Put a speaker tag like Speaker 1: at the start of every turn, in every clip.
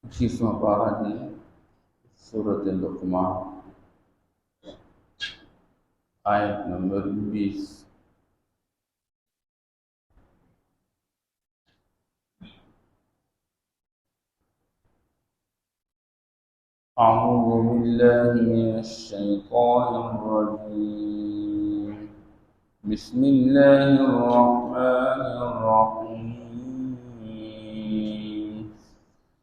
Speaker 1: 21واں پارہ ہے سورۃ لقمان، آیت نمبر 20۔ اعوذ باللہ من الشیطان الرجیم، بسم اللہ الرحمن الرحیم۔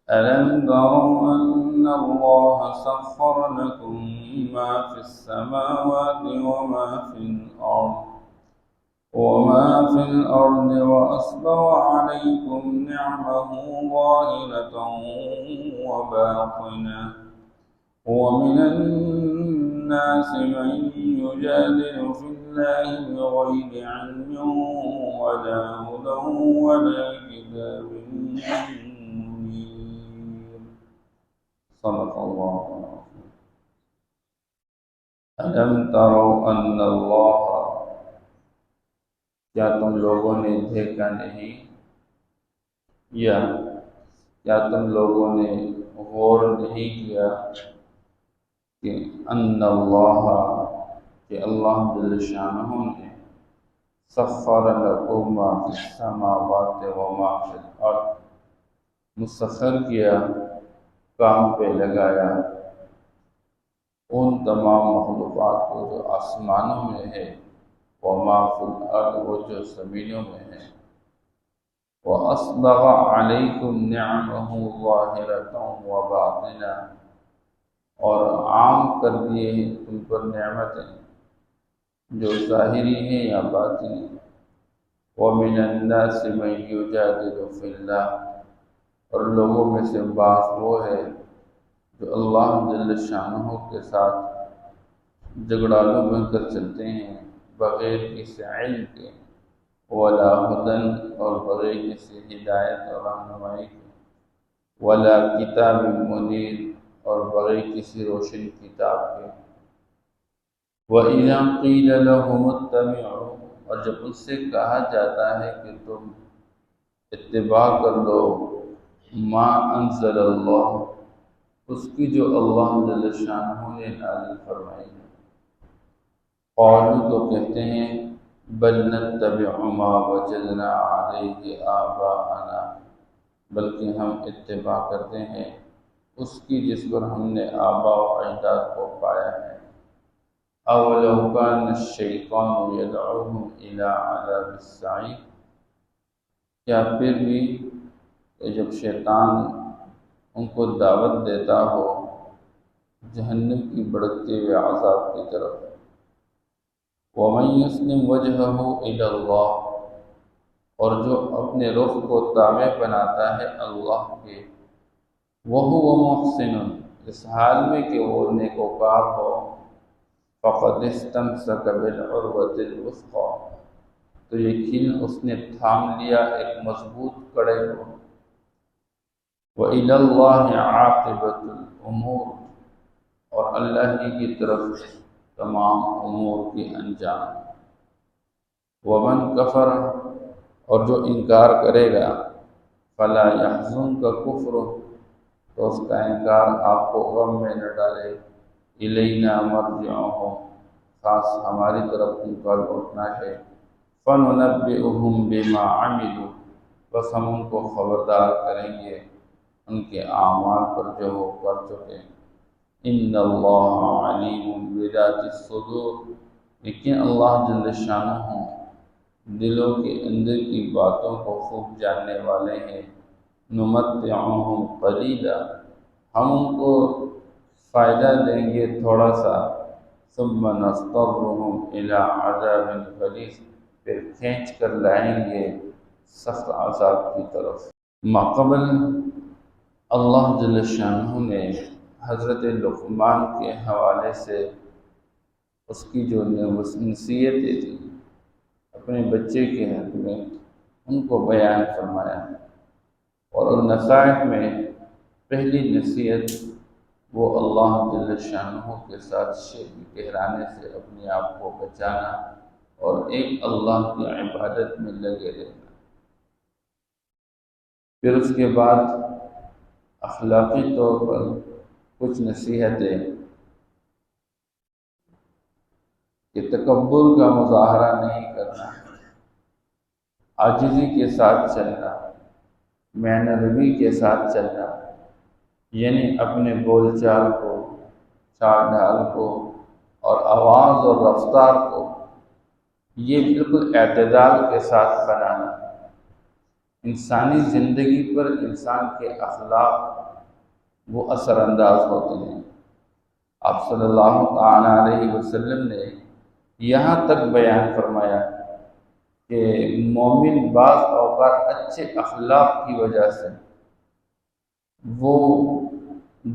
Speaker 1: ألم تروا أن الله سخر لكم ما في السماوات وما في الأرض وأسبغ عليكم نعمه ظاهرة وباطنة، ومن الناس من يجادل في الله بغير علم ولا هدى ولا كتاب منير۔ صدق الله العظيم۔ ألم تروا أن الله، کیا تم لوگوں نے دیکھا نہیں، یا کیا تم لوگوں نے غور نہیں کیا کہ ان اللہ، کہ اللہ جل شانہ نے سخر لکم ما فی السماوات وما فی الارض، مسخر کیا، کام پہ لگایا ان تمام مخلوقات کو جو آسمانوں میں ہے، وما فی الارض، وہ جو زمینوں میں ہے، وَأَسْبَغَ عَلَيْكُمْ نِعَمَهُ ظَاهِرَةً وَبَاطِنَةً، اور عام کر دیے ہیں تم پر نعمتیں جو ظاہری ہیں یا باطنی۔ وَمِنَ النَّاسِ مَن يُجَادِلُ فِي اللَّهِ، اور لوگوں میں سے بعض وہ ہے جو اللہ جل شانہ کے ساتھ جھگڑالو بن کر چلتے ہیں، بغیر کسی علم کے، ولا ہدن، اور بغیر کسی ہدایت اور رہنمائی کے، ولا کتاب منیر، اور بغیر کسی روشن کتاب کے۔ وَإِذَا قِيلَ لَهُمُ اتَّبِعُوا، اور جب ان سے کہا جاتا ہے کہ تم اتباع کر لو ما انزل اللہ، اس کی جو اللہ جل شانہ نے نازل فرمائی ہے، قالوا، تو کہتے ہیں بل نتبع ما وجدنا علیہ آباءنا، بلکہ ہم اتباع کرتے ہیں اس کی جس پر ہم نے آباء و اجداد کو پایا ہے۔ اولو کان الشیطان یدعوہم الی عذاب السعیر، کیا پھر بھی کہ جب شیطان ان کو دعوت دیتا ہو جہنم کی بھڑکتے ہوئے عذاب کی طرف۔ وَمَن يُسْلِمْ وَجْهَهُ إِلَى اللَّهِ، اور جو اپنے رخ کو تابع بناتا ہے اللہ کے، وَهُوَ مُحْسِنٌ، اس حال میں کہ وہ نیکوکار ہو، فَقَدِ اسْتَمْسَكَ بِالْعُرْوَةِ الْوُثْقَىٰ، تو یقین اس نے تھام لیا ایک مضبوط کڑے کو۔ وَإِلَى اللَّهِ عَاقِبَةُ الْأُمُورِ، اور اللہ ہی کی طرف تمام امور کی انجام۔ وَمَنْ كَفَرَ، اور جو انکار کرے گا، فَلَا يَحْزُنْكَ كُفْرُهُ، تو اس کا انکار آپ کو غم میں نہ ڈالے۔ إِلَيْنَا مَرْجِعُهُمْ، خاص ہماری طرف ان کا لوٹنا ہے۔ فَنُنَبِّئُهُمْ بِمَا عَمِلُوا، بس ہم ان کو خبردار کریں گے ان کے اعمال پر جو وہ کر چکے۔ ان اللہ علیم بذات الصدور، لیکن اللہ جل شانہ دلوں کے اندر کی باتوں کو خوب جاننے والے ہیں۔ نمتعہم قلیلا، ہم ان کو فائدہ دیں گے تھوڑا سا، ثم نضطرہم الی عذاب غلیظ، پھر کھینچ کر لائیں گے سخت عذاب کی طرف۔ ماقبل اللہ جل شانہ نے حضرت لقمان کے حوالے سے اس کی جو نصیحتیں تھیں اپنے بچے کے حق میں، ان کو بیان فرمایا، اور ان نصائح میں پہلی نصیحت وہ اللہ جل شانہ کے ساتھ شرک ٹھہرانے سے اپنے آپ کو بچانا، اور ایک اللہ کی عبادت میں لگے رہنا۔ پھر اس کے بعد اخلاقی طور پر کچھ نصیحتیں کہ تکبر کا مظاہرہ نہیں کرنا، عاجزی کے ساتھ چلنا، معنے روی کے ساتھ چلنا، یعنی اپنے بول چال کو، چال ڈھال کو اور آواز اور رفتار کو یہ بالکل اعتدال کے ساتھ بنانا۔ انسانی زندگی پر انسان کے اخلاق وہ اثر انداز ہوتے ہیں۔ آپ صلی اللہ تعالیٰ علیہ وسلم نے یہاں تک بیان فرمایا کہ مومن بعض اوقات اچھے اخلاق کی وجہ سے وہ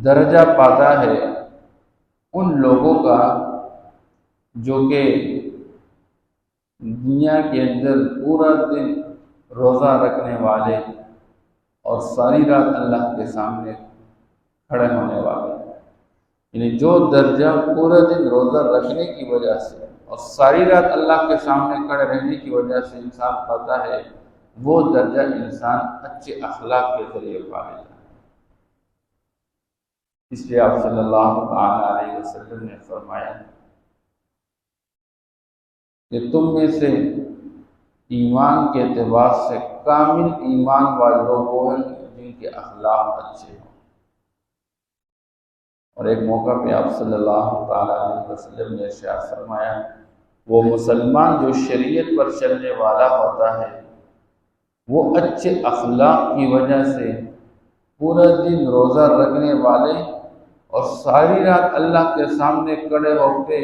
Speaker 1: درجہ پاتا ہے ان لوگوں کا جو کہ دنیا کے اندر پورا دن روزہ رکھنے والے اور ساری رات اللہ کے سامنے کھڑے ہونے والے، یعنی جو درجہ پورا دن روزہ رکھنے کی وجہ سے اور ساری رات اللہ کے سامنے کھڑے رہنے کی وجہ سے انسان پاتا ہے، وہ درجہ انسان اچھے اخلاق کے ذریعے پا لیتا ہے۔ اس لیے آپ صلی اللہ تعالیٰ علیہ وسلم نے فرمایا کہ تم میں سے ایمان کے اعتبار سے کامل ایمان والے لوگ وہ ہیں جن کے اخلاق اچھے ہوں۔ اور ایک موقع پہ آپ صلی اللہ تعالیٰ علیہ وسلم نے ارشاد فرمایا، وہ مسلمان جو شریعت پر چلنے والا ہوتا ہے وہ اچھے اخلاق کی وجہ سے پورا دن روزہ رکھنے والے اور ساری رات اللہ کے سامنے کھڑے ہو کے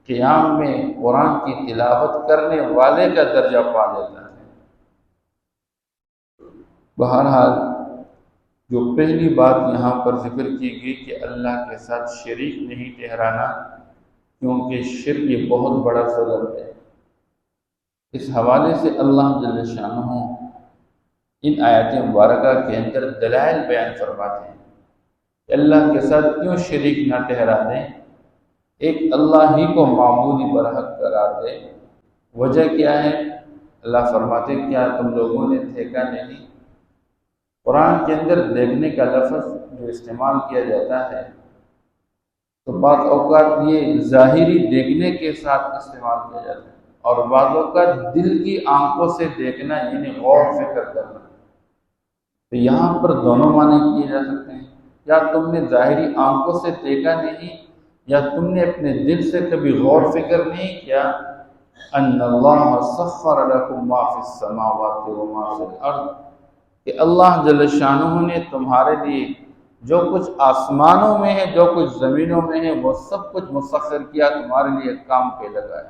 Speaker 1: قیام میں قرآن کی تلاوت کرنے والے کا درجہ پا لیتا ہے۔ بہرحال جو پہلی بات یہاں پر ذکر کی گئی کہ اللہ کے ساتھ شریک نہیں ٹھہرانا، کیونکہ شرک یہ بہت بڑا ظلم ہے۔ اس حوالے سے اللہ جل شانہ ان آیات مبارکہ کے اندر دلائل بیان فرماتے ہیں کہ اللہ کے ساتھ کیوں شریک نہ ٹھہرا دیں، ایک اللہ ہی کو معبودی برحق قرار دے۔ وجہ کیا ہے؟ اللہ فرماتے کیا تم لوگوں نے دیکھا نہیں؟ قرآن کے اندر دیکھنے کا لفظ جو استعمال کیا جاتا ہے تو بعض اوقات یہ ظاہری دیکھنے کے ساتھ استعمال کیا جاتا ہے اور بعض اوقات دل کی آنکھوں سے دیکھنا یعنی غور فکر کرنا۔ تو یہاں پر دونوں معنی کیے جا سکتے ہیں، یا تم نے ظاہری آنکھوں سے دیکھا نہیں یا تم نے اپنے دل سے کبھی غور فکر نہیں کیا ان اللہ سخر لکم ما فی السماوات و ما فی الارض، کہ اللہ جل شانہ نے تمہارے لیے جو کچھ آسمانوں میں ہے جو کچھ زمینوں میں ہے وہ سب کچھ مسخر کیا، تمہارے لیے کام پہ لگایا۔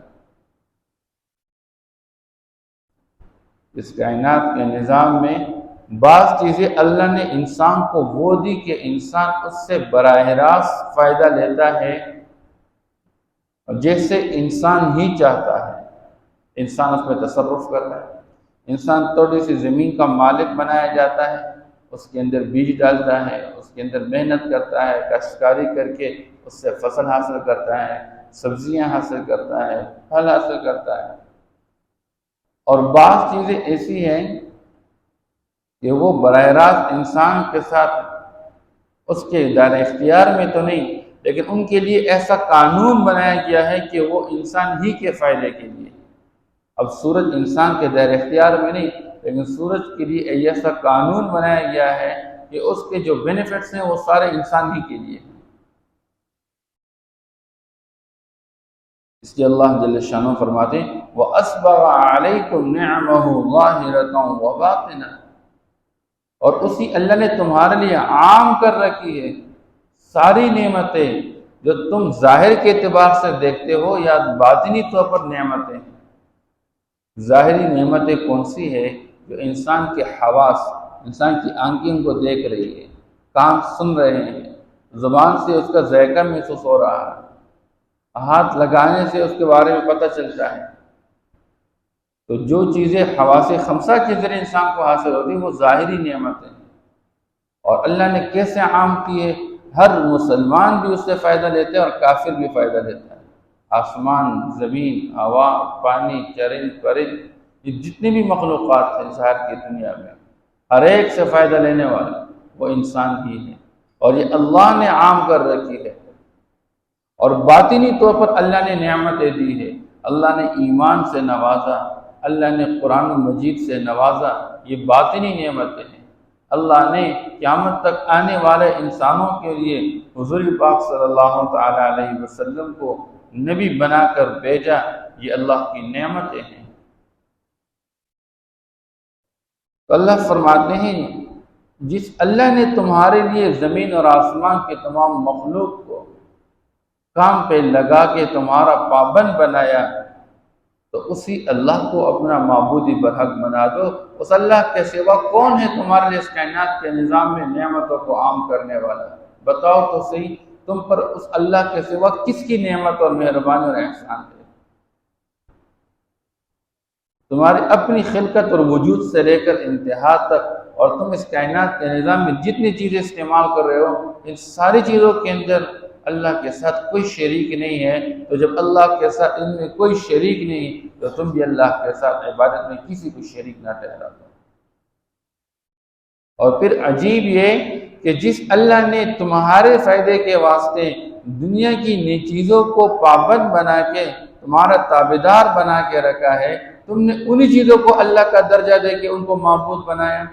Speaker 1: اس کائنات کے نظام میں بعض چیزیں اللہ نے انسان کو وہ دی کہ انسان اس سے براہ راست فائدہ لیتا ہے اور جیسے انسان ہی چاہتا ہے انسان اس میں تصرف کرتا ہے۔ انسان تھوڑی سی زمین کا مالک بنایا جاتا ہے، اس کے اندر بیج ڈالتا ہے، اس کے اندر محنت کرتا ہے، کاشتکاری کر کے اس سے فصل حاصل کرتا ہے، سبزیاں حاصل کرتا ہے، پھل حاصل کرتا ہے۔ اور بعض چیزیں ایسی ہیں کہ وہ براہ راست انسان کے ساتھ اس کے دائرہ اختیار میں تو نہیں، لیکن ان کے لیے ایسا قانون بنایا گیا ہے کہ وہ انسان ہی کے فائدے کے لیے۔ اب سورج انسان کے دائرہ اختیار میں نہیں، لیکن سورج کے لیے ایسا قانون بنایا گیا ہے کہ اس کے جو بینیفٹس ہیں وہ سارے انسان ہی کے لیے ہیں۔ اس لیے اللہ جل شانہ فرماتے ہیں وَأَسْبَغَ عَلَيْكُمْ نِعْمَهُ ظَاهِرَةً وَبَاطِنَةً، اور اسی اللہ نے تمہارے لیے عام کر رکھی ہے ساری نعمتیں جو تم ظاہر کے اعتبار سے دیکھتے ہو یا باطنی طور پر نعمتیں۔ ظاہری نعمتیں کون سی ہے؟ جو انسان کے حواس، انسان کی آنکھیں کو دیکھ رہی ہے، کان سن رہے ہیں، زبان سے اس کا ذائقہ محسوس ہو رہا ہے، ہاتھ لگانے سے اس کے بارے میں پتہ چلتا ہے۔ تو جو چیزیں حواس خمسہ کے ذریعے انسان کو حاصل ہوتی ہیں وہ ظاہری نعمتیں ہیں، اور اللہ نے کیسے عام کیے؟ ہر مسلمان بھی اس سے فائدہ لیتے ہیں اور کافر بھی فائدہ لیتا ہے۔ آسمان، زمین، ہوا، پانی، چرند پرند، یہ جتنی بھی مخلوقات ہیں ظاہر کی دنیا میں ہر ایک سے فائدہ لینے والے۔ وہ انسان ہی ہے، اور یہ اللہ نے عام کر رکھی ہے۔ اور باطنی طور پر اللہ نے نعمتیں دی ہے، اللہ نے ایمان سے نوازا، اللہ نے قرآن مجید سے نوازا، یہ باطنی نعمتیں ہیں۔ اللہ نے قیامت تک آنے والے انسانوں کے لیے حضور پاک صلی اللہ تعالی علیہ وسلم کو نبی بنا کر بھیجا، یہ اللہ کی نعمتیں ہیں۔ تو اللہ فرماتے ہیں جس اللہ نے تمہارے لیے زمین اور آسمان کے تمام مخلوق کو کام پہ لگا کے تمہارا پابند بنایا، تو اسی اللہ کو اپنا معبودی برحق بنا دو۔ اس اللہ کے سوا کون ہے تمہارے لیے اس کائنات کے نظام میں نعمتوں کو عام کرنے والا؟ بتاؤ تو صحیح، تم پر اس اللہ کے سوا کس کی نعمت اور مہربانی اور احسان ہے؟ تمہاری اپنی خلقت اور وجود سے لے کر انتہا تک، اور تم اس کائنات کے نظام میں جتنی چیزیں استعمال کر رہے ہو، ان ساری چیزوں کے اندر اللہ کے ساتھ کوئی شریک نہیں ہے۔ تو جب اللہ کے ساتھ ان میں کوئی شریک نہیں، تو تم بھی اللہ کے ساتھ عبادت میں کسی کو شریک نہ ٹھہرا دو۔ اور پھر عجیب یہ کہ جس اللہ نے تمہارے فائدے کے واسطے دنیا کی نئی چیزوں کو پابند بنا کے تمہارا تابعدار بنا کے رکھا ہے، تم نے انہی چیزوں کو اللہ کا درجہ دے کے ان کو معبود بنایا۔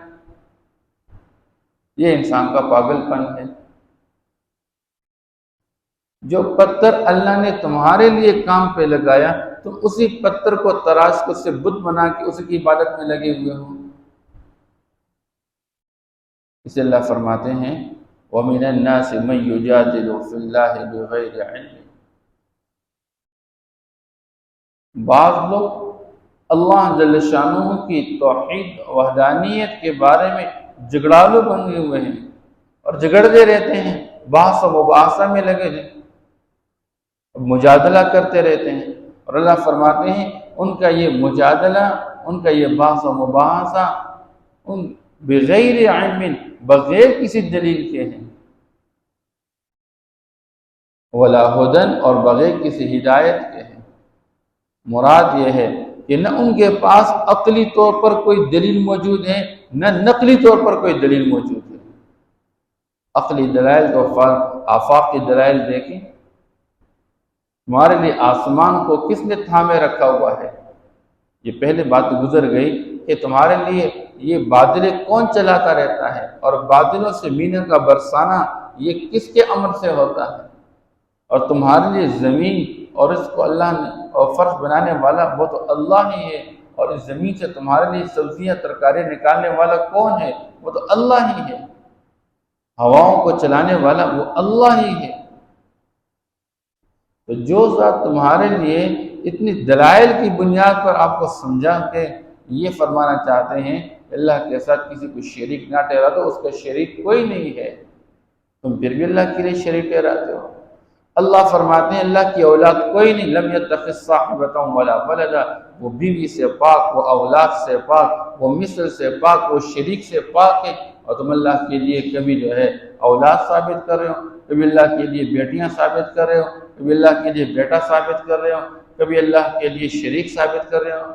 Speaker 1: یہ انسان کا پاگل پن ہے۔ جو پتھر اللہ نے تمہارے لیے کام پہ لگایا، تم اسی پتھر کو تراش کر سے بت بنا کے اسی کی عبادت میں لگے ہوئے ہو۔ اسے اللہ فرماتے ہیں وَمِنَ النَّاسِ مَن يُجَادِلُ فِي اللَّهِ بِغَيْرِ عِلْمٍ۔ بعض لوگ اللہ جل شانہ کی توحید وحدانیت کے بارے میں جھگڑالو بنے ہوئے ہیں اور جھگڑتے رہتے ہیں، بحث و مباحثہ میں لگے ہیں، مجادلہ کرتے رہتے ہیں۔ اور اللہ فرماتے ہیں ان کا یہ مجادلہ، ان کا یہ بحث و مباحثہ ان بغیر علم، بغیر کسی دلیل کے ہیں، ولا ہدن، اور بغیر کسی ہدایت کے ہیں۔ مراد یہ ہے کہ نہ ان کے پاس عقلی طور پر کوئی دلیل موجود ہے، نہ نقلی طور پر کوئی دلیل موجود ہے۔ عقلی دلائل تو آفاق کی دلائل دیکھیں، تمہارے لیے آسمان کو کس نے تھامے رکھا ہوا ہے؟ یہ پہلے بات گزر گئی کہ تمہارے لیے یہ بادلیں کون چلاتا رہتا ہے، اور بادلوں سے مینہ کا برسانا یہ کس کے امر سے ہوتا ہے؟ اور تمہارے لیے زمین، اور اس کو اللہ نے اور فرش بنانے والا وہ تو اللہ ہی ہے، اور اس زمین سے تمہارے لیے سبزیاں ترکاریاں نکالنے والا کون ہے؟ وہ تو اللہ ہی ہے۔ ہواؤں کو چلانے والا وہ اللہ ہی ہے۔ تو جو ذات تمہارے لیے اتنی دلائل کی بنیاد پر آپ کو سمجھا کے یہ فرمانا چاہتے ہیں کہ اللہ کے ساتھ کسی کو شریک نہ ٹھہرا دو، اس کا شریک کوئی نہیں ہے، تم پھر بھی اللہ کے لیے شریک ٹھہراتے ہو۔ اللہ فرماتے ہیں اللہ کی اولاد کوئی نہیں، لم یتخذ صاحبۃ ولا ولدا، وہ بیوی سے پاک، وہ اولاد سے پاک، وہ مثل سے پاک، وہ شریک سے پاک ہے۔ اور تم اللہ کے لیے کبھی جو ہے اولاد ثابت کر رہے ہو، کبھی اللہ کے لیے بیٹیاں ثابت کر رہے ہو، کبھی اللہ کے لیے بیٹا ثابت کر رہے ہو، کبھی اللہ کے لیے شریک ثابت کر رہے ہو،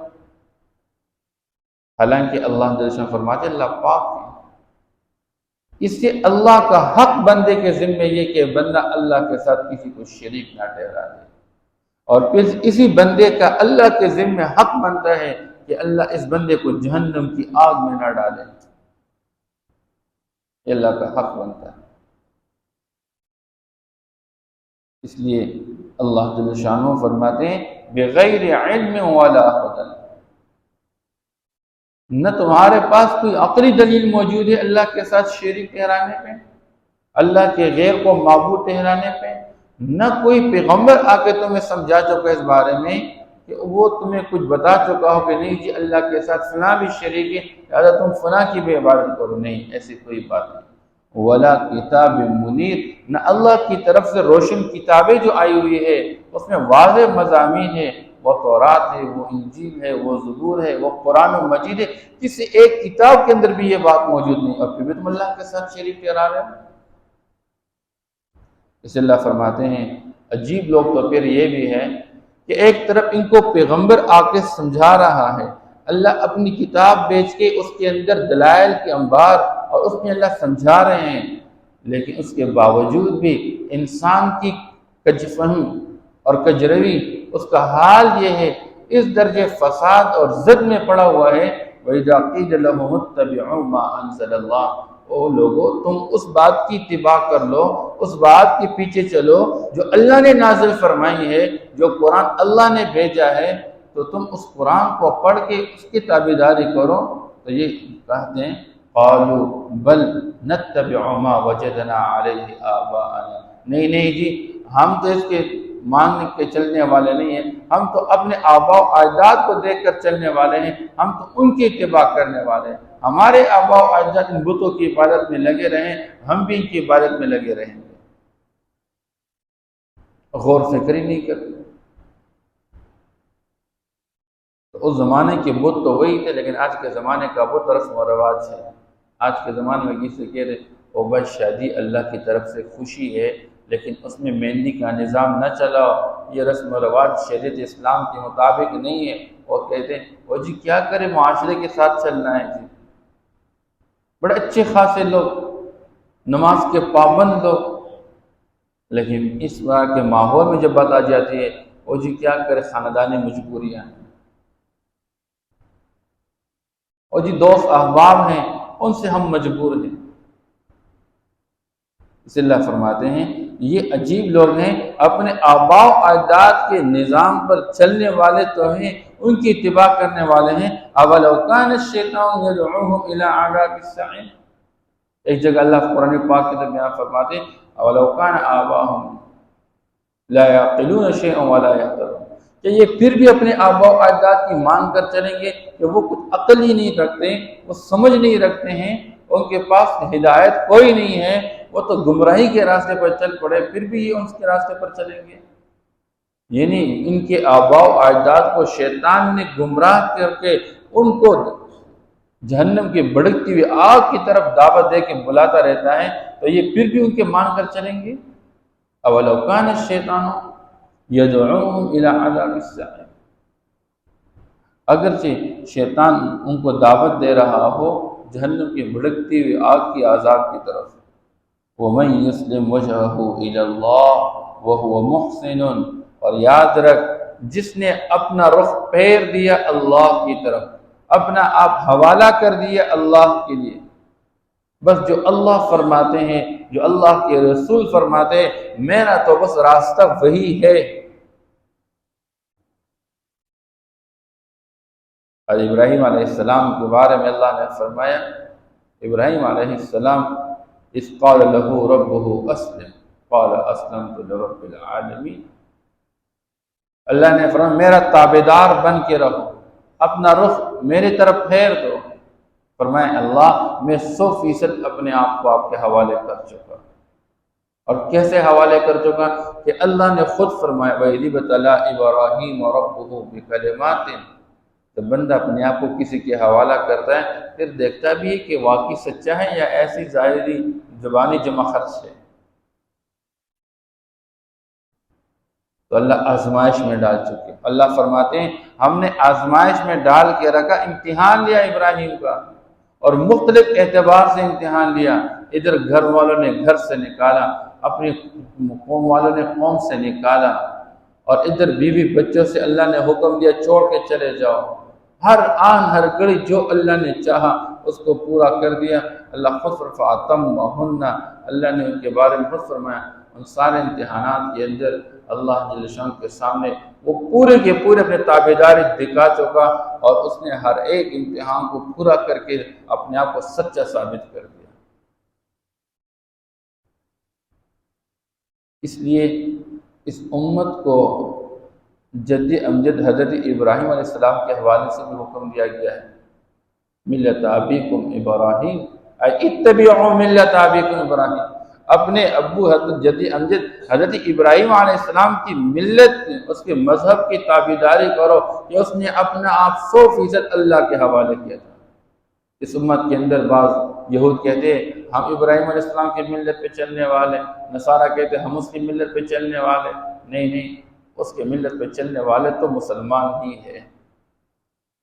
Speaker 1: حالانکہ اللہ جل شانہ فرماتے اللہ پاک ہے۔ اس سے اللہ کا حق بندے کے ذمہ یہ کہ بندہ اللہ کے ساتھ کسی کو شریک نہ ٹھہرا دے، اور پھر اسی بندے کا اللہ کے ذمہ حق بنتا ہے کہ اللہ اس بندے کو جہنم کی آگ میں نہ ڈالے، یہ اللہ کا حق بنتا ہے۔ اس لیے اللہ جل شانہ فرماتے ہیں بغیر علم ولا ہدی، نہ تمہارے پاس کوئی عقلی دلیل موجود ہے اللہ کے ساتھ شریک ٹھہرانے پہ، اللہ کے غیر کو معبود ٹھہرانے پہ، نہ کوئی پیغمبر آ کے تمہیں سمجھا چکا اس بارے میں کہ وہ تمہیں کچھ بتا چکا ہو کہ نہیں جی اللہ کے ساتھ فلاں بھی شریک ہے لہٰذا تم فلاں کی بھی عبادت کرو، نہیں، ایسی کوئی بات نہیں۔ ولا کتاب منیر، نہ اللہ کی طرف سے روشن کتابیں جو آئی ہوئی ہے اس میں واضح مضامین ہے، وہ تورات ہے، وہ انجیل ہے، وہ زبور ہے، وہ قرآن مجید ہے، کسی ایک کتاب کے اندر بھی یہ بات موجود نہیں، اور پھر بھی تم اللہ کے ساتھ شریک ٹھہرا رہے ہو۔ اس اللہ فرماتے ہیں عجیب لوگ تو پھر یہ بھی ہے کہ ایک طرف ان کو پیغمبر آ کے سمجھا رہا ہے، اللہ اپنی کتاب بیچ کے اس کے اندر دلائل کے انبار اور اس میں اللہ سمجھا رہے ہیں، لیکن اس کے باوجود بھی انسان کی کج فہم اور کجروی اس کا حال یہ ہے، اس درجے فساد اور زد میں پڑا ہوا ہے۔ وَإِذَا قِيلَ لَهُمُ اتَّبِعُوا مَا أَنزَلَ اللَّهُ، او لوگو تم اس بات کی اتباع کر لو، اس بات کے پیچھے چلو جو اللہ نے نازل فرمائی ہے، جو قرآن اللہ نے بھیجا ہے، تو تم اس قرآن کو پڑھ کے اس کی تابعداری کرو۔ تو یہ کہتے ہیں قالوا بل نتبع ما وجدنا علیہ آباءنا، نہیں نہیں جی، ہم تو اس کے مان کے چلنے والے نہیں ہیں، ہم تو اپنے آباء و اجداد کو دیکھ کر چلنے والے ہیں، ہم تو ان کی اتباع کرنے والے ہیں، ہمارے آباء و اجداد ان بتوں کی عبادت میں لگے رہیں، ہم بھی ان کی عبادت میں لگے رہیں گے۔ غور فکر ہی نہیں کرتے۔ تو اس زمانے کے بت تو وہی تھے، لیکن آج کے زمانے کا بت رسم و رواج ہے۔ آج کے زمانے میں کسی کہہ رہے او بس شادی اللہ کی طرف سے خوشی ہے، لیکن اس میں مہندی کا نظام نہ چلاؤ، یہ رسم و رواج شریعت اسلام کے مطابق نہیں ہے، اور کہتے ہیں وہ جی کیا کرے، معاشرے کے ساتھ چلنا ہے جی۔ بڑے اچھے خاصے لوگ، نماز کے پابند لوگ، لیکن اس طرح کے ماحول میں جب بات آ جاتی ہے وہ جی کیا کرے، خاندانی مجبوریاں ہیں، اور جی دوست احباب ہیں ان سے ہم مجبور ہیں۔ اس اللہ فرماتے ہیں یہ عجیب لوگ ہیں، اپنے آباء و اجداد کے نظام پر چلنے والے تو ہیں، ان کی اتباع کرنے والے ہیں۔ اولو کان الشیطان یدعوہم الی عذاب السعیر، ایک جگہ اللہ قرآن پاک کے اندر بیان فرماتے ہیں اولو کان آباؤہم لا یعقلون شیئا ولا یہتدون، کہ یہ پھر بھی اپنے آباء و اجداد کی مان کر چلیں گے کہ وہ کچھ عقل ہی نہیں رکھتے، وہ سمجھ نہیں رکھتے ہیں، ان کے پاس ہدایت کوئی نہیں ہے، وہ تو گمراہی کے راستے پر چل پڑے، پھر بھی یہ ان کے راستے پر چلیں گے۔ یعنی ان کے آباء و اجداد کو شیطان نے گمراہ کر کے ان کو جہنم کی بھڑکتی ہوئی آگ کی طرف دعوت دے کے بلاتا رہتا ہے، تو یہ پھر بھی ان کے مان کر چلیں گے۔ اولو کان الشیطان یدعوہم الی عذاب السعیر، اگرچہ شیطان ان کو دعوت دے رہا ہو جہنم کی بھڑکتی ہوئی آگ کی عذاب کی طرف۔ وَمَن يُسْلِمْ وَجْهَهُ إِلَى اللَّهِ وَهُوَ مُحْسِنٌ، اور یاد رکھ جس نے اپنا رخ پھیر دیا اللہ کی طرف، اپنا آپ حوالہ کر دیا اللہ کے لیے، بس جو اللہ فرماتے ہیں، جو اللہ کے رسول فرماتے ہیں، میرا تو بس راستہ وہی ہے۔ اور ابراہیم علیہ السلام کے بارے میں اللہ نے فرمایا، ابراہیم علیہ السلام اذ قال له ربه اسلم قال اسلمت لرب العالمین، اللہ نے فرمایا میرا تابعدار بن کے رہو، اپنا رخ میری طرف پھیر دو۔ فرمایا اللہ میں 100% اپنے آپ کو آپ کے حوالے کر چکا، اور کیسے حوالے کر چکا کہ اللہ نے خود فرمایا وَإِذِ ابْتَلَىٰ إِبْرَاهِيمَ رَبُّهُ بِكَلِمَاتٍ، جب بندہ اپنے آپ کو کسی کے حوالہ کرتا ہے پھر دیکھتا بھی ہے کہ واقعی سچا ہے یا ایسی ظاہری زبانی جمع خرچ ہے، تو اللہ آزمائش میں ڈال چکے۔ اللہ فرماتے ہیں ہم نے آزمائش میں ڈال کے رکھا، امتحان لیا ابراہیم کا، اور مختلف اعتبار سے امتحان لیا۔ ادھر گھر والوں نے گھر سے نکالا، اپنی قوم والوں نے قوم سے نکالا، اور ادھر بیوی بچوں سے اللہ نے حکم دیا چھوڑ کے چلے جاؤ، ہر آن ہر گھڑی جو اللہ نے چاہا اس کو پورا کر دیا۔ اللہ خود فَأَتَمَّهُنَّ، اللہ نے ان کے بارے میں خود فرمایا ان سارے امتحانات کے اندر اللہ جل شان کے سامنے وہ پورے کے پورے اپنے تابعداری دکھا چکا، اور اس نے ہر ایک امتحان کو پورا کر کے اپنے آپ کو سچا ثابت کر دیا۔ اس لیے اس امت کو جد امجد حضرت ابراہیم علیہ السلام کے حوالے سے بھی حکم دیا گیا ہے، ملت ابیکم ابراہیم، اے اتبعوا ملت ابیکم ابراہیم، اپنے ابو حضرت جد امجد حضرت ابراہیم علیہ السلام کی ملت، اس کے مذہب کی تابعداری کرو، کہ اس نے اپنا آپ 100% اللہ کے حوالے کیا تھا۔ اس امت کے اندر بعض یہود کہتے ہیں ہم ابراہیم علیہ السلام کی ملت پہ چلنے والے، نصارہ کہتے ہیں ہم اس کی ملت پہ چلنے والے، نہیں نہیں، اس کے ملت پہ چلنے والے تو مسلمان ہی ہے،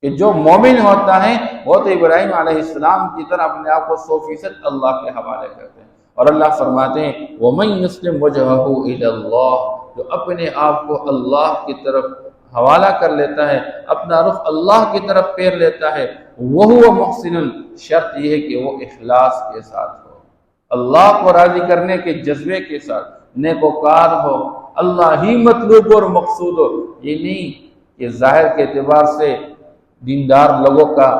Speaker 1: کہ جو مومن ہوتا ہے وہ تو ابراہیم علیہ السلام کی طرح اپنے آپ کو 100% اللہ کے حوالے کرتے ہیں۔ اور اللہ فرماتے ہیں وَمَن يُسْلِمْ وَجْهَهُ إِلَى اللَّهِ، جو اپنے آپ کو اللہ کی طرف حوالہ کر لیتا ہے، اپنا رخ اللہ کی طرف پھیر لیتا ہے، وَهُوَ مُحْسِنٌ، شرط یہ ہے کہ وہ اخلاص کے ساتھ ہو، اللہ کو راضی کرنے کے جذبے کے ساتھ نیکوکار ہو، اللہ ہی مطلوب اور مقصود ہو۔ یہ نہیں کہ ظاہر کے اعتبار سے دیندار لوگوں کا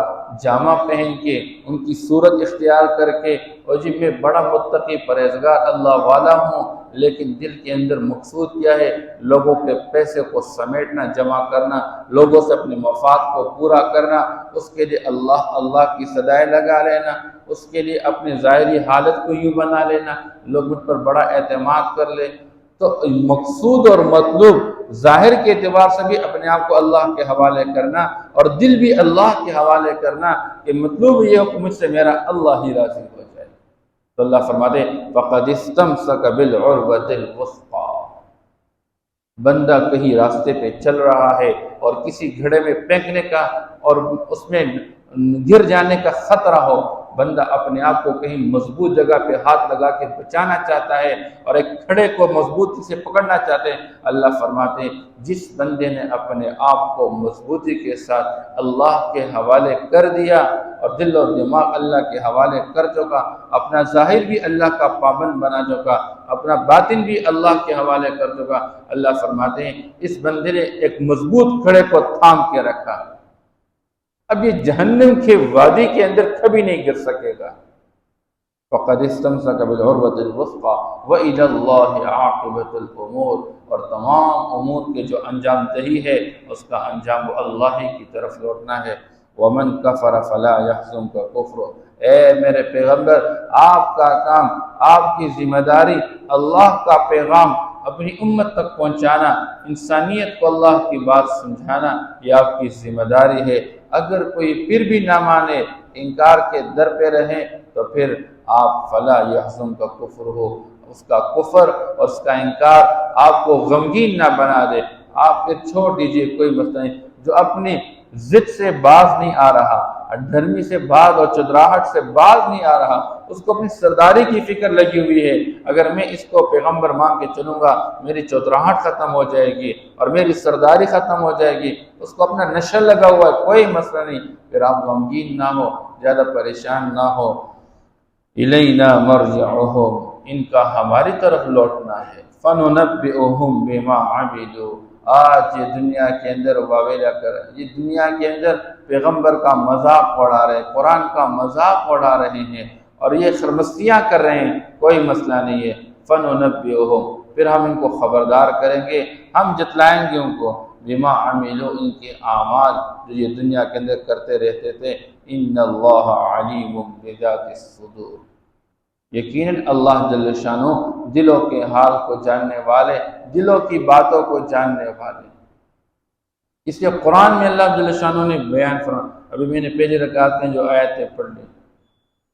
Speaker 1: جامع پہن کے ان کی صورت اختیار کر کے اور جی میں بڑا متقی پرہیزگار اللہ والا ہوں، لیکن دل کے اندر مقصود کیا ہے؟ لوگوں کے پیسے کو سمیٹنا، جمع کرنا، لوگوں سے اپنے مفاد کو پورا کرنا، اس کے لیے اللہ کی صدائیں لگا لینا، اس کے لیے اپنی ظاہری حالت کو یوں بنا لینا لوگ مجھ پر بڑا اعتماد کر لیں۔ تو مقصود اور مطلوب ظاہر کے اعتبار سے بھی اپنے آپ کو اللہ کے حوالے کرنا اور دل بھی اللہ کے حوالے کرنا کہ مطلوب یہ ہو کہ مجھ سے میرا اللہ ہی راضی ہو جائے۔ تو اللہ فرماتے فَقَدِ اسْتَمْسَكَ بِالْعُرْوَةِ الْوُثْقَىٰ، بندہ کہیں راستے پہ چل رہا ہے اور کسی گھڑے میں پھینکنے کا اور اس میں گر جانے کا خطرہ ہو، بندہ اپنے آپ کو کہیں مضبوط جگہ پہ ہاتھ لگا کے بچانا چاہتا ہے اور ایک کھڑے کو مضبوطی سے پکڑنا چاہتے ہیں، اللہ فرماتے ہیں جس بندے نے اپنے آپ کو مضبوطی کے ساتھ اللہ کے حوالے کر دیا اور دل و دماغ اللہ کے حوالے کر چکا، اپنا ظاہر بھی اللہ کا پابند بنا چکا، اپنا باطن بھی اللہ کے حوالے کر چکا، اللہ فرماتے ہیں اس بندے نے ایک مضبوط کھڑے کو تھام کے رکھا، اب یہ جہنم کے وادی کے اندر کبھی نہیں گر سکے گا۔ فَقَدِ اسْتَمْسَكَ بِالْعُرْوَةِ الْوُثْقَىٰ وَإِلَى اللَّهِ عَاقِبَةُ الْأُمُورِ، اور تمام امور کے جو انجام دہی ہے اس کا انجام وہ اللہ ہی کی طرف لوٹنا ہے۔ وَمَنْ كَفَرَ فَلَا يَحْزُنْكَ كُفْرُهُ، اے میرے پیغمبر آپ کا کام، آپ کی ذمہ داری اللہ کا پیغام اپنی امت تک پہنچانا، انسانیت کو اللہ کی بات سمجھانا، یہ آپ کی ذمہ داری ہے۔ اگر کوئی پھر بھی نہ مانے، انکار کے در پہ رہے تو پھر آپ فلا یحزن کا کفر ہو، اس کا کفر اور اس کا انکار آپ کو غمگین نہ بنا دے، آپ پھر چھوڑ دیجئے، کوئی مسئلہ نہیں۔ جو اپنی ضد سے باز نہیں آ رہا، دھرمی سے باز اور چودراہٹ سے باز نہیں آ رہا، اس کو اپنی سرداری کی فکر لگی ہوئی ہے، اگر میں اس کو پیغمبر مان کے چلوں گا میری چودراہٹ ختم ہو جائے گی اور میری سرداری ختم ہو جائے گی، اس کو اپنا نشہ لگا ہوا ہے، کوئی مسئلہ نہیں، پھر آپ غمگین نہ ہو، زیادہ پریشان نہ ہو۔ الینا مرجعہم، ان کا ہماری طرف لوٹنا ہے، فننبئہم بما عملوا، آج یہ دنیا کے اندر واویلا کر رہے ہیں، یہ دنیا کے اندر پیغمبر کا مذاق اڑا رہے ہیں، قرآن کا مذاق اڑا رہے ہیں اور یہ خرمستیاں کر رہے ہیں، کوئی مسئلہ نہیں ہے۔ فننبئہم، پھر ہم ان کو خبردار کریں گے، ہم جتلائیں گے ان کو، بما عملوا، ان کے اعمال جو یہ دنیا کے اندر کرتے رہتے تھے۔ ان اللہ علیم بذات الصدور، یقیناً اللہ جل شانہ دلوں کے حال کو جاننے والے، دلوں کی باتوں کو جاننے والے۔ اس لیے قرآن میں اللہ جل شانہ نے بیان فرمایا، ابھی میں نے پہلی رکعت میں جو آیتیں پڑھ لی،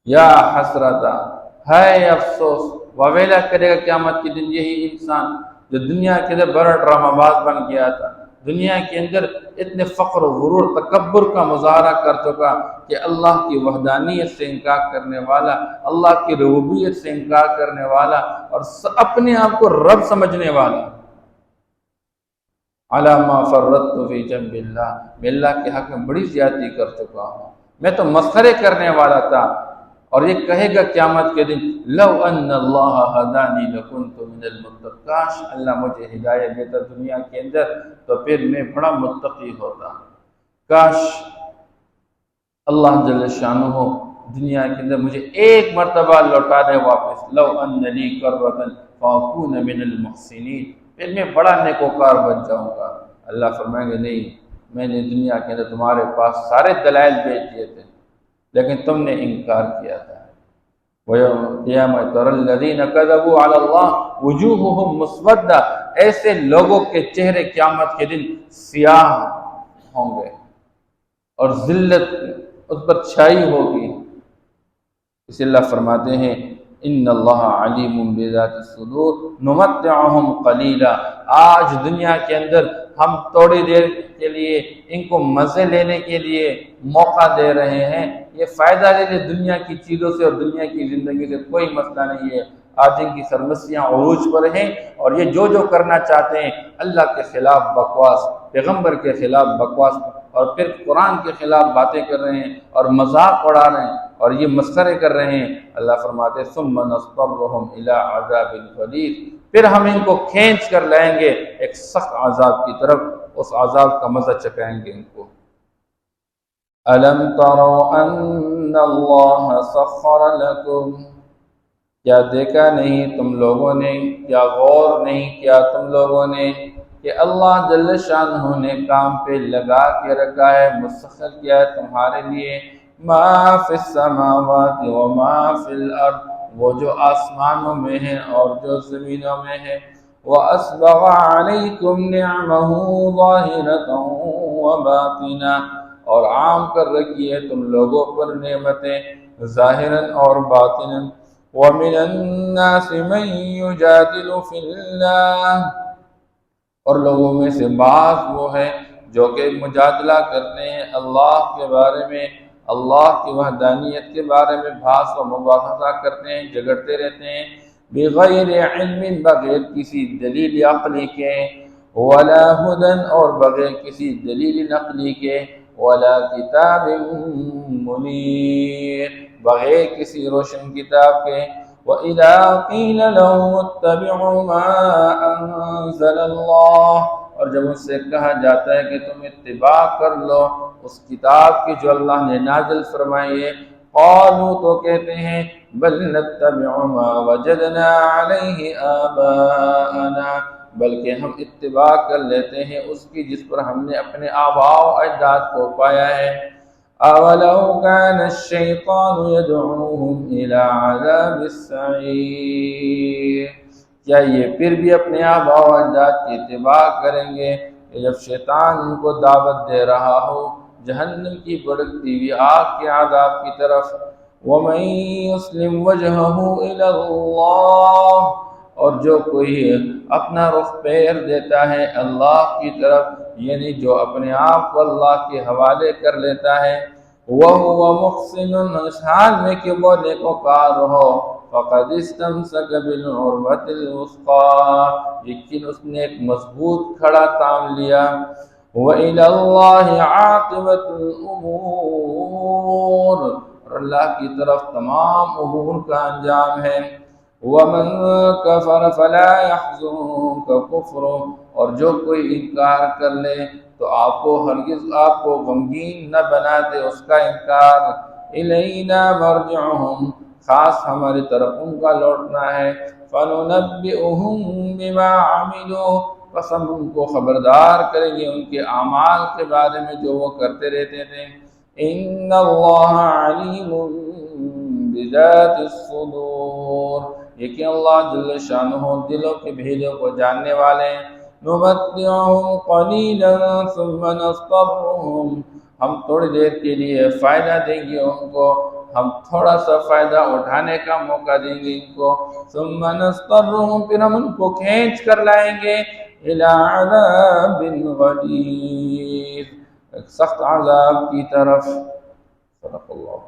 Speaker 1: یا حسرتا، ہے افسوس، وویلا کرے گا قیامت کے دن یہی انسان جو دنیا کے اندر بڑا ڈرامہ باز بن گیا تھا، دنیا کے اندر اتنے فخر و غرور تکبر کا مظاہرہ کر چکا کہ اللہ کی وحدانیت سے انکار کرنے والا، اللہ کی ربوبیت سے انکار کرنے والا اور اپنے آپ کو رب سمجھنے والا، علی ما فرطت فی جنب اللہ، میں اللہ کے حق میں بڑی زیادتی کر چکا ہوں، میں تو مسخرے کرنے والا تھا، اور یہ کہے گا قیامت کے دن لو ان اللہ ہدانی لکنت من المتقین، کاش اللہ مجھے ہدایت دیتا دنیا کے اندر تو پھر میں بڑا متقی ہوتا، کاش اللہ جل شانہ دنیا کے اندر مجھے ایک مرتبہ لوٹا دے واپس، لو ان لی کرۃ فاکون من المحسنین، پھر میں بڑا نیکوکار بن جاؤں گا۔ اللہ فرمائیں گے نہیں، میں نے دنیا کے اندر تمہارے پاس سارے دلائل بھیج دیے تھے لیکن تم نے انکار کیا تھا۔ وَيَوْمَ الْقِيَامَةِ تَرَى الَّذِينَ كَذَبُوا عَلَى اللَّهِ وُجُوهُهُمْ مُسْوَدَّةٌ، ایسے لوگوں کے چہرے قیامت کے دن سیاہ ہوں گے اور ذلت اس پر چھائی ہوگی۔ اس اللہ فرماتے ہیں ان اللہ علیم بذات الصدور نمتعہم قلیلا، آج دنیا کے اندر ہم تھوڑی دیر کے لیے ان کو مزے لینے کے لیے موقع دے رہے ہیں، یہ فائدہ لے لے دنیا کی چیزوں سے اور دنیا کی زندگی سے، کوئی مسئلہ نہیں ہے۔ آج ان کی سرمستیاں عروج پر ہیں اور یہ جو کرنا چاہتے ہیں، اللہ کے خلاف بکواس، پیغمبر کے خلاف بکواس، اور پھر قرآن کے خلاف باتیں کر رہے ہیں اور مذاق اڑا رہے ہیں اور یہ مسخرے کر رہے ہیں۔ اللہ فرماتے ثم نضطرهم الى عذاب غلیظ، پھر ہم ان کو کھینچ کر لائیں گے ایک سخت عذاب کی طرف، اس عذاب کا مزہ چکھائیں گے ان کو۔ الم تروا ان اللہ سخر لکم، کیا دیکھا نہیں تم لوگوں نے، کیا غور نہیں کیا تم لوگوں نے کہ اللہ جل شانہ نے کام پہ لگا کے رکھا ہے، مسخر کیا ہے تمہارے لیے، ما فی السماوات وما فی الارض، وہ جو آسمانوں میں ہے اور جو زمینوں میں ہے، وَأَسْبَغَ عَلَيْكُمْ نِعْمَهُ ظَاهِرَةً وَبَاطِنًا، اور عام کر رکھی ہے تم لوگوں پر نعمتیں ظاہراً اور باطناً، وَمِنَ النَّاسِ مَن يُجَادِلُ فِي اللَّهِ، اور لوگوں میں سے بعض وہ ہیں جو کہ مجادلہ کرتے ہیں اللہ کے بارے میں، اللہ کی وحدانیت کے بارے میں بحث و مباحثہ کرتے ہیں، جھگڑتے رہتے ہیں، بغیر علم، بغیر کسی دلیل عقلی کے، ولا ہدن، اور بغیر کسی دلیل عقلی کے، ولا کتاب منیر، بغیر کسی روشن کتاب کے، وَإِذَا قِيلَ لَهُمُ اتَّبِعُوا مَا أَنزَلَ اللَّهُ، اور جب اس سے کہا جاتا ہے کہ تم اتباع کر لو اس کتاب کی جو اللہ نے نازل فرمائی ہے، قالوا، تو کہتے ہیں، بل نتبع ما وجدنا علیہ آباءنا، بلکہ ہم اتباع کر لیتے ہیں اس کی جس پر ہم نے اپنے آباء و اجداد کو پایا ہے۔ اولو كان الشیطان یدعوهم الى عذاب السعیر، کیا یہ پھر بھی اپنے آباء و اجداد کی اتباع کریں گے کہ جب شیطان ان کو دعوت دے رہا ہو جہنم کی بھڑکتی ہوئی آگ کے عذاب کی طرف۔ وَمَن يُسْلِمْ وَجْهَهُ إِلَى اللَّهِ، اور جو کوئی اپنا رخ پھیر دیتا ہے اللہ کی طرف، یعنی جو اپنے آپ کو اللہ کے حوالے کر لیتا ہے، وَهُوَ مُحْسِنٌ، اس حال میں کہ وہ نیکوکار ہو، فَقَدِ اسْتَمْسَكَ بِالْعُرْوَةِ الْوُثْقَىٰ، یقین اس نے ایک مضبوط کھڑا تام لیا۔ وَإِلَى اللَّهِ عَاقِبَةُ الْأُمُورِ، اور اللہ کی طرف تمام امور کا انجام ہے۔ وَمَن كَفَرَ فَلَا يَحْزُنكَ كُفْرُهُ، اور جو کوئی انکار کر لے تو آپ کو ہرگز آپ کو غمگین نہ بنا دے اس کا انکار۔ إِلَيْنَا مَرْجِعُهُمْ، خاص ہماری طرف ان کا لوٹنا ہے۔ فَنُنَبِّئُهُم بِمَا عَمِلُوا، بس ہم ان کو خبردار کریں گے ان کے اعمال کے بارے میں جو وہ کرتے رہتے تھے۔ إِنَّ اللَّهَ عَلِيمٌ بِذَاتِ الصُّدُورِ، لیکن اللہ جل شانہ دلوں کے بھیدوں کو جاننے والے ہیں۔ نُمَتِّعُهُمْ قَلِيلًا ثُمَّ نَضْطَرُّهُمْ، ہم تھوڑی دیر کے لیے فائدہ دیں گے ان کو، ہم تھوڑا سا فائدہ اٹھانے کا موقع دیں گے ان کو، ثُمَّ نَضْطَرُّهُمْ، پھر ہم ان کو کھینچ کر لائیں گے، إِلَىٰ عَذَابٍ غَلِيظٍ، ایک سخت عذاب کی طرف۔ صدق اللہ۔